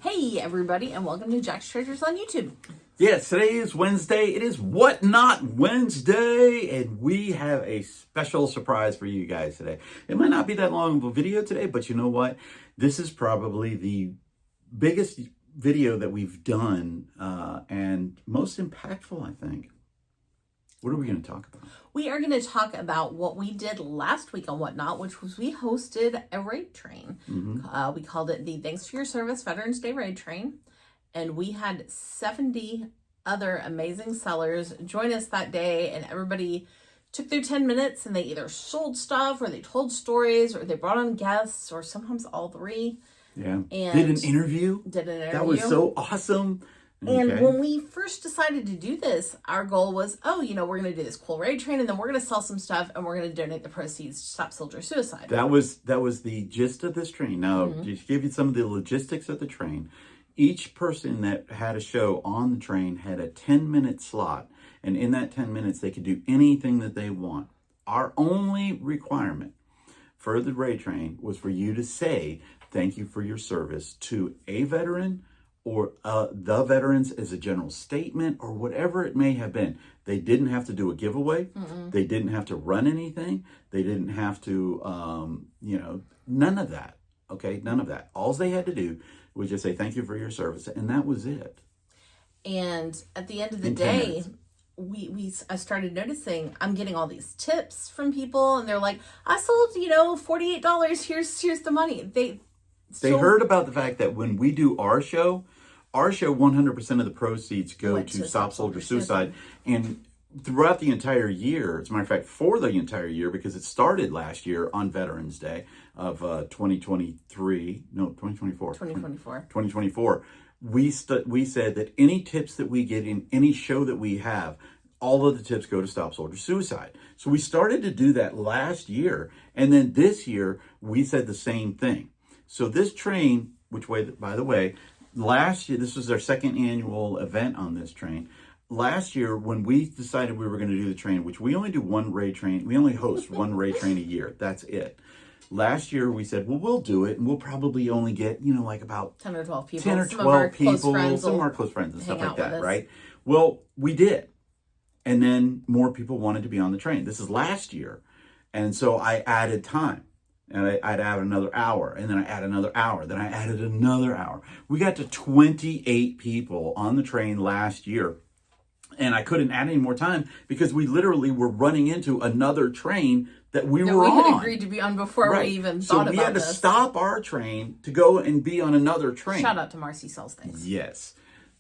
Hey everybody, and welcome to Jack's Treasures on YouTube. Yes, today is Wednesday. It is What Not Wednesday, and we have a special surprise for you guys today. It might not be that long of a video today, but you know what? This is probably the biggest video that we've done and most impactful, I think. What are we going to talk about? We are going to talk about what we did last week on Whatnot, which was we hosted a raid train. We called it the Thanks for Your Service Veterans Day Raid Train. And we had 70 other amazing sellers join us that day. And everybody took their 10 minutes and they either sold stuff or they told stories or they brought on guests or sometimes all three. Yeah. And Did an interview. That was so awesome. And when we first decided to do this, our goal was, we're going to do this cool raid train, and then we're going to sell some stuff, and we're going to donate the proceeds to Stop Soldier Suicide. That was the gist of this train. Now, to give you some of the logistics of the train, each person that had a show on the train had a 10-minute slot, and in that 10 minutes, they could do anything that they want. Our only requirement for the raid train was for you to say thank you for your service to a veteran or the veterans as a general statement or whatever it may have been. They didn't have to do a giveaway. They didn't have to run anything. They didn't have to, none of that. Okay, none of that. All they had to do was just say thank you for your service, and that was it. And at the end of the day, I started noticing I'm getting all these tips from people, and they're like, I sold, $48. Here's the money. They heard about the fact that when we do our show 100% of the proceeds go to Stop Soldier Suicide. And throughout the entire year, as a matter of fact, for the entire year, because it started last year on Veterans Day of 2024, we said that any tips that we get in any show that we have, all of the tips go to Stop Soldier Suicide. So we started to do that last year. And then this year, we said the same thing. So this train, by the way, last year, this was our second annual event on this train. Last year, when we decided we were going to do the train, which we only do one raid train, we only host one raid train a year. That's it. Last year, we said, well, we'll do it, and we'll probably only get, like about 10 or 12 people. 10 or 12 people, some of our close friends and stuff like that, right? Well, we did. And then more people wanted to be on the train. This is last year. And so I added time. And I'd add another hour, and then I add another hour, then I added another hour. We got to 28 people on the train last year, and I couldn't add any more time because we literally were running into another train that we were on. We had agreed to be on before we even thought about this. So we had to stop our train to go and be on another train. Shout out to Marcy Sells Things. Yes.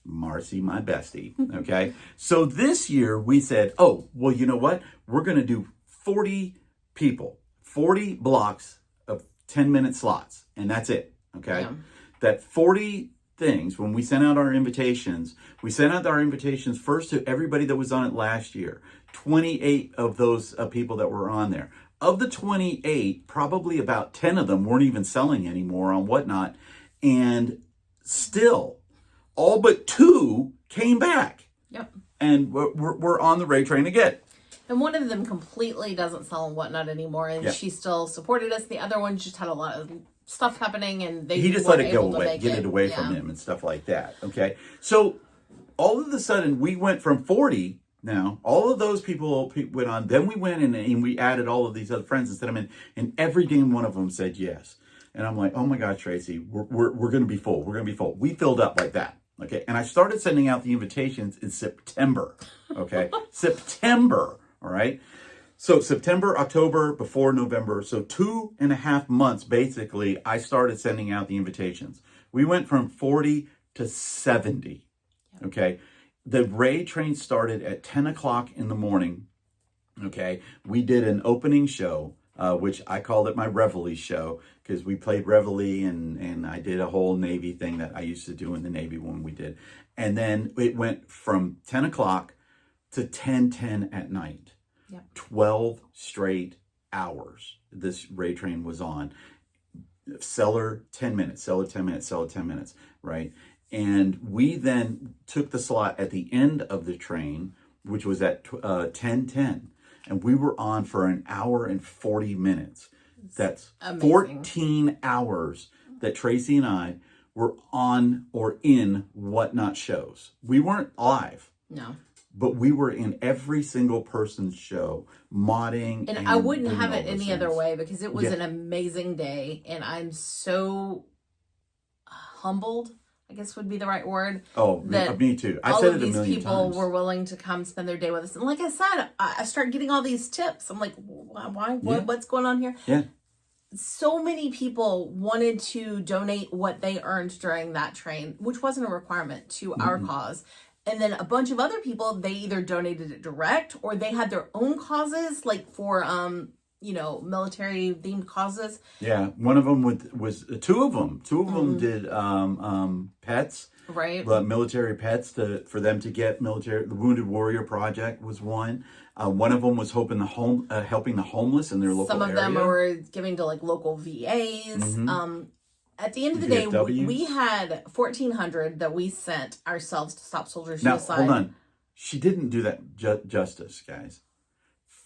Marcy, my bestie. Okay. So this year we said, oh, well, you know what? We're going to do 40 people, 40 blocks of 10-minute slots. And that's it. Okay. Yeah. That 40 things, when we sent out our invitations, we sent out our invitations first to everybody that was on it last year. 28 of those people that were on there. Of the 28, probably about 10 of them weren't even selling anymore on Whatnot. And still, all but 2 came back. Yep. And we're on the raid train again. And one of them completely doesn't sell on Whatnot anymore, and she still supported us. The other one just had a lot of stuff happening, and he just let it go away, get it away from him and stuff like that. Okay, so all of a sudden we went from 40. Now all of those people went on. Then we went in and we added all of these other friends and set them in, and every damn one of them said yes. And I'm like, oh my God, Tracy, we're going to be full. We're going to be full. We filled up like that. Okay, and I started sending out the invitations in September. Okay, September. All right. So September, October, before November. So 2.5 months, basically, I started sending out the invitations. We went from 40 to 70. Okay. The raid train started at 10 o'clock in the morning. Okay. We did an opening show, which I called it my Reveille show because we played Reveille and I did a whole Navy thing that I used to do in the Navy when we did. And then it went from 10 o'clock to 10:10 at night. Yep. 12 straight hours this raid train was on. Seller 10 minutes, seller 10 minutes, seller 10 minutes, right? And we then took the slot at the end of the train, which was at 10:10. And we were on for an hour and 40 minutes. That's amazing. 14 hours that Tracy and I were on or in Whatnot shows. We weren't live. No. But we were in every single person's show, modding. And I wouldn't have it any other things. way, because it was an amazing day. And I'm so humbled, I guess would be the right word. Oh, me too. I said it a million times. All of these people were willing to come spend their day with us. And like I said, I start getting all these tips. I'm like, why? What's going on here? Yeah. So many people wanted to donate what they earned during that train, which wasn't a requirement, to our cause. And then a bunch of other people, they either donated it direct, or they had their own causes, like for military themed causes. Yeah, one of them was two of them. Two of them did pets, right? Military pets for them to get military. The Wounded Warrior Project was one. One of them was helping the homeless in their local area. Some of them were giving to like local VAs. At the end of the day, we had 1,400 that we sent ourselves to Stop Soldier Suicide. Now, hold on. She didn't do that justice, guys.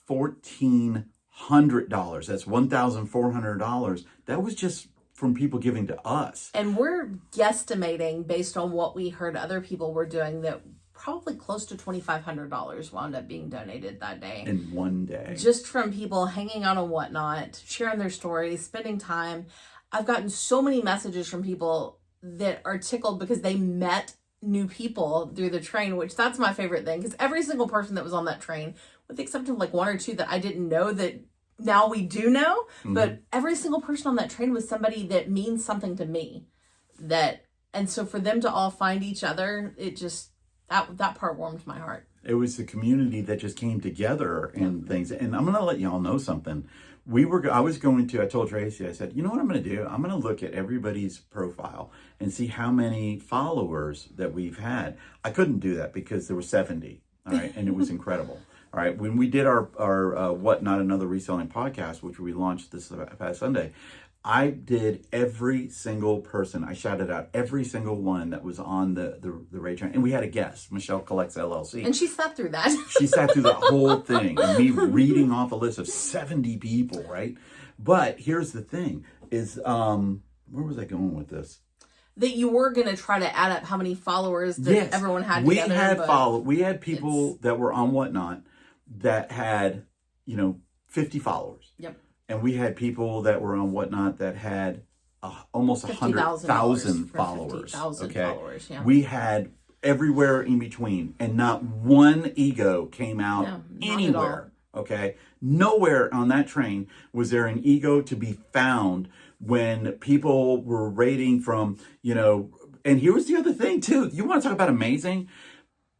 $1,400. That's $1,400. That was just from people giving to us. And we're guesstimating, based on what we heard other people were doing, that probably close to $2,500 wound up being donated that day. In one day. Just from people hanging out and whatnot, sharing their stories, spending time. I've gotten so many messages from people that are tickled because they met new people through the train, which that's my favorite thing, because every single person that was on that train, with the exception of like one or two that I didn't know that now we do know, but every single person on that train was somebody that means something to me. And so for them to all find each other, it just, that part warmed my heart. It was the community that just came together and things. And I'm going to let y'all know something. I told Tracy, I said, you know what I'm going to do? I'm going to look at everybody's profile and see how many followers that we've had. I couldn't do that because there were 70. All right. And it was incredible. All right. When we did our What Not Another Reselling podcast, which we launched this past Sunday, I did every single person. I shouted out every single one that was on the raid train. And we had a guest, Michelle Collects LLC. And she sat through that. She sat through the whole thing. And me reading off a list of 70 people, right? But here's the thing is, where was I going with this? That you were going to try to add up how many followers that everyone had together. We had people that were on Whatnot that had, 50 followers. Yep. And we had people that were on Whatnot that had almost 100,000 followers. 50,000 followers, yeah. We had everywhere in between, and not one ego came out anywhere. Okay, nowhere on that train was there an ego to be found when people were rating from, And here's the other thing too. You want to talk about amazing?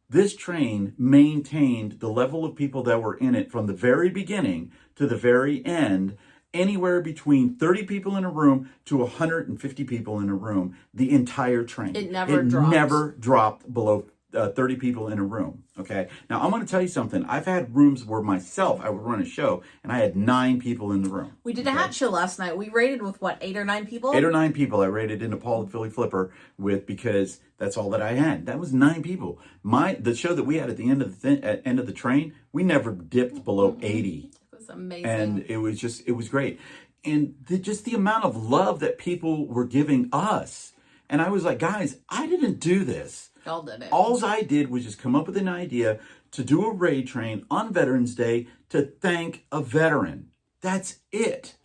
This train maintained the level of people that were in it from the very beginning to the very end, anywhere between 30 people in a room to 150 people in a room, the entire train. It never dropped below 30 people in a room. Okay. Now I'm going to tell you something. I've had rooms where I would run a show and I had 9 people in the room. We did a hat show last night. We rated with 8 or 9 people? 8 or 9 people I rated into Paul the Philly Flipper with, because that's all that I had. That was 9 people. The show that we had at the end of the train, we never dipped below 80. It was amazing. And it was great. And just the amount of love that people were giving us. And I was like, guys, I didn't do this. Y'all did it. All I did was just come up with an idea to do a raid train on Veterans Day to thank a veteran. That's it.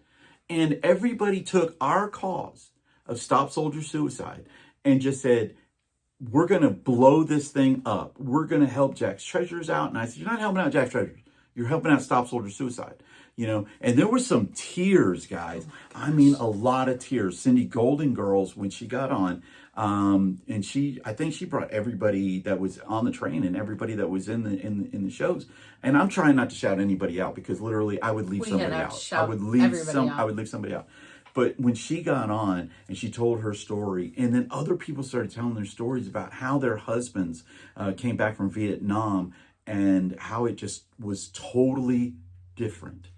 And everybody took our cause of Stop Soldier Suicide and just said, we're going to blow this thing up. We're going to help Jack's Treasures out. And I said, you're not helping out Jack's Treasures. You're helping out Stop Soldier Suicide. And there were some tears, guys. I mean, a lot of tears. Cindy Golden Girls, when she got on, and I think she brought everybody that was on the train and everybody that was in the shows. And I'm trying not to shout anybody out, because literally I would leave somebody out. I would leave somebody out. But when she got on and she told her story, and then other people started telling their stories about how their husbands came back from Vietnam and how it just was totally different.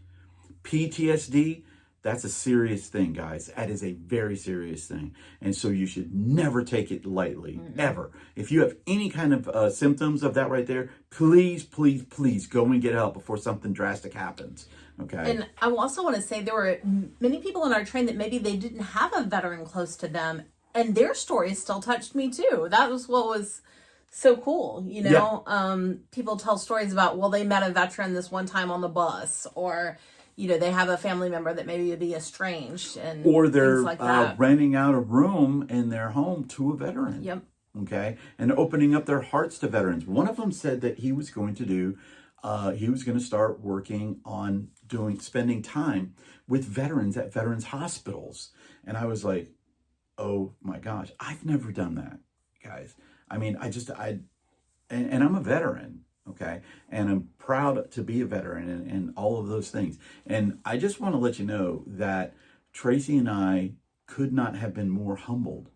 PTSD, that's a serious thing, guys. That is a very serious thing. And so you should never take it lightly, ever. If you have any kind of symptoms of that right there, please, please, please go and get help before something drastic happens. Okay. And I also want to say there were many people on our train that maybe they didn't have a veteran close to them, and their stories still touched me too. That was what was so cool, you know. People tell stories about, well, they met a veteran this one time on the bus, or you know, they have a family member that maybe would be estranged, and or they're things like that. renting out a room in their home to a veteran. Yep. Okay, and opening up their hearts to veterans. One of them said that he was going to start working on spending time with veterans at veterans hospitals. And I was like, oh my gosh, I've never done that, guys. I mean, and I'm a veteran, okay? And I'm proud to be a veteran and all of those things. And I just want to let you know that Tracy and I could not have been more humbled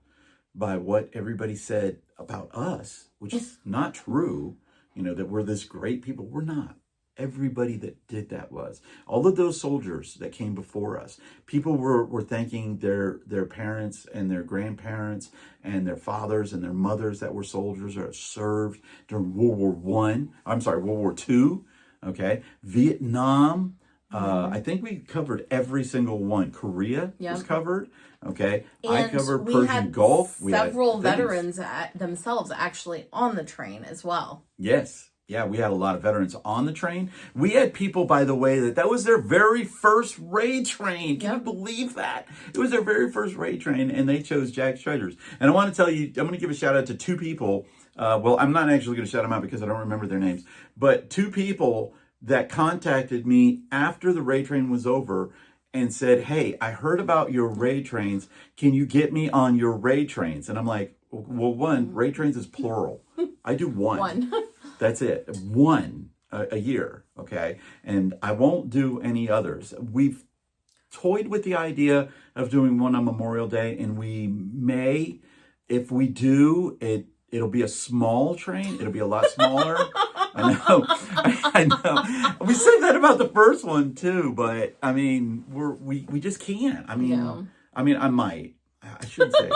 by what everybody said about us, which is not true, you know, that we're this great people. We're not. Everybody that did that was. All of those soldiers that came before us, people were thanking their parents and their grandparents and their fathers and their mothers that were soldiers or served during World War II, okay? Vietnam, I think we covered every single one. Korea was covered, okay? And I covered we Persian had Gulf. Several veterans themselves actually on the train as well. Yes. Yeah, we had a lot of veterans on the train. We had people, by the way, that was their very first raid train. Can you believe that? It was their very first raid train, and they chose Jack's Treasures. And I want to tell you, I'm going to give a shout out to two people. Well, I'm not actually going to shout them out because I don't remember their names. But two people that contacted me after the raid train was over and said, hey, I heard about your raid trains. Can you get me on your raid trains? And I'm like, well, one, raid trains is plural. I do one. That's it. One a year, okay? And I won't do any others. We've toyed with the idea of doing one on Memorial Day, and we may, if we do, it'll be a small train. It'll be a lot smaller. I know. We said that about the first one too, but I mean, we just can't. I mean, I might. I shouldn't say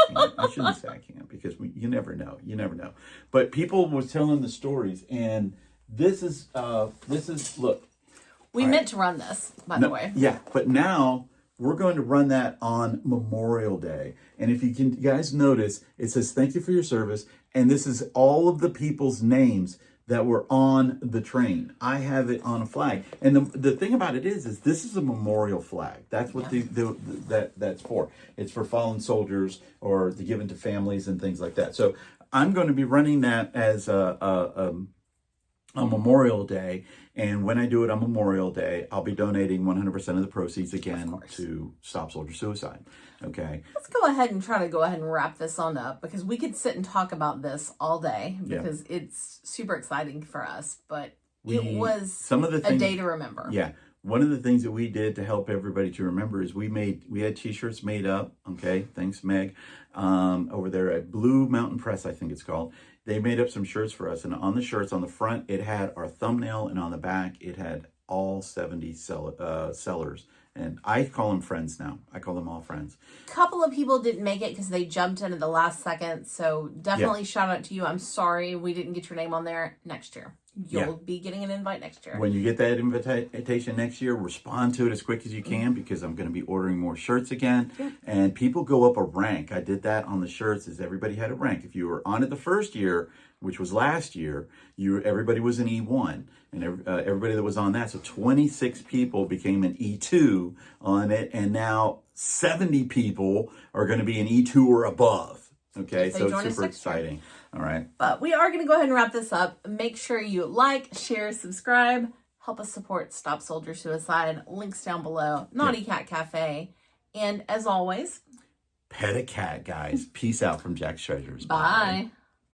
I can't because you never know. You never know. But people were telling the stories, and this is look. We meant to run this, by the way. Yeah, but now we're going to run that on Memorial Day. And if you guys notice, it says thank you for your service, and this is all of the people's names that were on the train. I have it on a flag. And the thing about it is this is a memorial flag. That's what that's for. It's for fallen soldiers or to given to families and things like that. So I'm going to be running that as a Memorial Day. And when I do it on Memorial Day, I'll be donating 100% of the proceeds again to Stop Soldier Suicide. Okay. Let's go ahead and wrap this on up because we could sit and talk about this all day because it's super exciting for us. But it was a day to remember. Yeah. One of the things that we did to help everybody to remember is we had t-shirts made up. Okay. Thanks, Meg. Over there at Blue Mountain Press, I think it's called. They made up some shirts for us, and on the shirts, on the front, it had our thumbnail, and on the back, it had all 70 sellers. And I call them friends now. I call them all friends. A couple of people didn't make it because they jumped in at the last second, so definitely shout out to you. I'm sorry we didn't get your name on there next year. You'll be getting an invite next year. When you get that invitation next year, respond to it as quick as you can because I'm going to be ordering more shirts again. Yeah. And people go up a rank. I did that on the shirts as everybody had a rank. If you were on it the first year, which was last year, everybody was an E1. And everybody that was on that, so 26 people became an E2 on it. And now 70 people are going to be an E2 or above. Okay, so it's super exciting. All right. But we are going to go ahead and wrap this up. Make sure you like, share, subscribe. Help us support Stop Soldier Suicide. Links down below. Naughty Cat Cafe. And as always, pet a cat, guys. Peace out from Jack's Treasures. Bye.